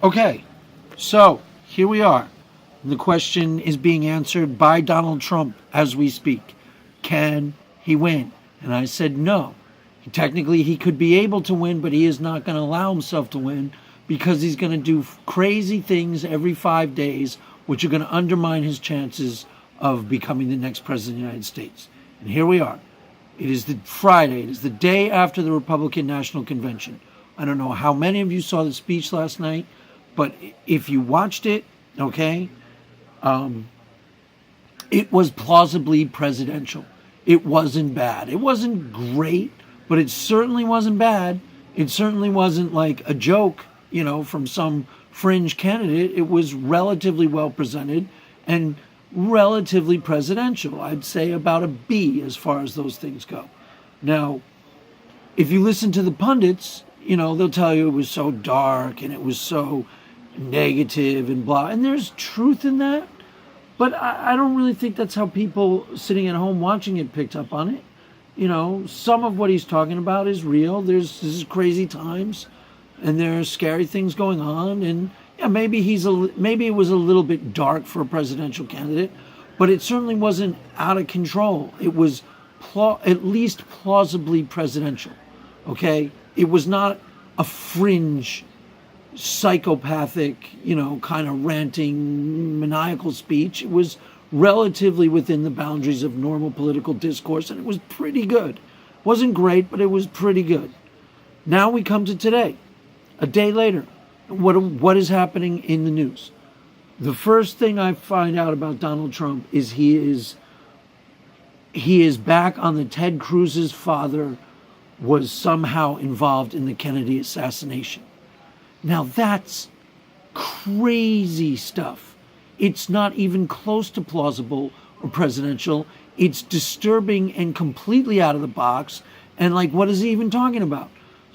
Okay, so here we are. The question is being answered by Donald Trump as we speak. Can he win? And I said no. Technically, he could be able to win, but he is not going to allow himself to win because he's going to do crazy things every 5 days, which are going to undermine his chances of becoming the next president of the United States. And here we are. It is the Friday. It is the day after the Republican National Convention. I don't know how many of you saw the speech last night, but if you watched it, okay, it was plausibly presidential. It wasn't bad. It wasn't great, but it certainly wasn't bad. It certainly wasn't like a joke, from some fringe candidate. It was relatively well presented and relatively presidential. I'd say about a B as far as those things go. Now, if you listen to the pundits, they'll tell you it was so dark and it was so negative and blah. And there's truth in that. But I don't really think that's how people sitting at home watching it picked up on it. Some of what he's talking about is real. This is crazy times, and there are scary things going on. And yeah, maybe it was a little bit dark for a presidential candidate, but it certainly wasn't out of control. It was at least plausibly presidential. Okay, it was not a fringe, psychopathic, kind of ranting, maniacal speech. It was relatively within the boundaries of normal political discourse, and it was pretty good. Wasn't great, but it was pretty good. Now we come to today, a day later. What is happening in the news? The first thing I find out about Donald Trump is he is back on the Ted Cruz's father was somehow involved in the Kennedy assassination. Now that's crazy stuff. It's not even close to plausible or presidential. It's disturbing and completely out of the box. And what is he even talking about?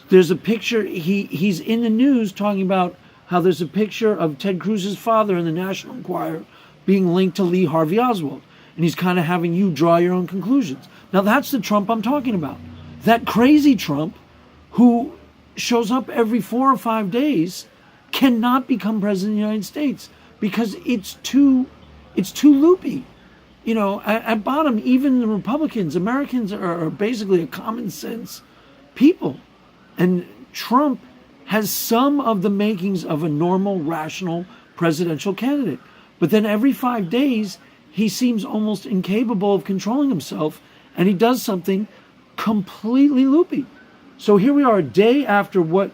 There's a picture, he's in the news talking about how there's a picture of Ted Cruz's father in the National Enquirer being linked to Lee Harvey Oswald. And he's kind of having you draw your own conclusions. Now that's the Trump I'm talking about. That crazy Trump who shows up every 4 or 5 days cannot become president of the United States because it's too loopy. At bottom, even the Republicans, Americans are basically a common sense people. And Trump has some of the makings of a normal, rational presidential candidate. But then every 5 days, he seems almost incapable of controlling himself, and he does something completely loopy. So here we are, a day after what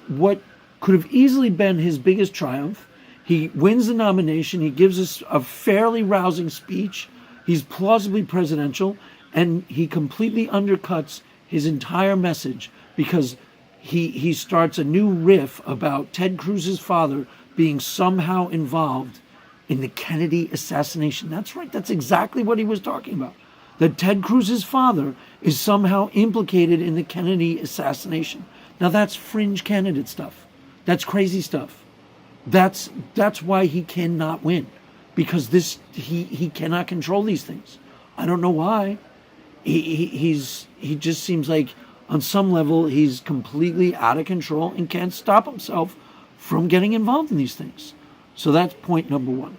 could have easily been his biggest triumph. He wins the nomination. He gives us a fairly rousing speech. He's plausibly presidential, and he completely undercuts his entire message because he starts a new riff about Ted Cruz's father being somehow involved in the Kennedy assassination. That's right. That's exactly what he was talking about. That Ted Cruz's father is somehow implicated in the Kennedy assassination. Now that's fringe candidate stuff. That's crazy stuff. That's why he cannot win, because he cannot control these things. I don't know why. He just seems like on some level he's completely out of control and can't stop himself from getting involved in these things. So that's point number one.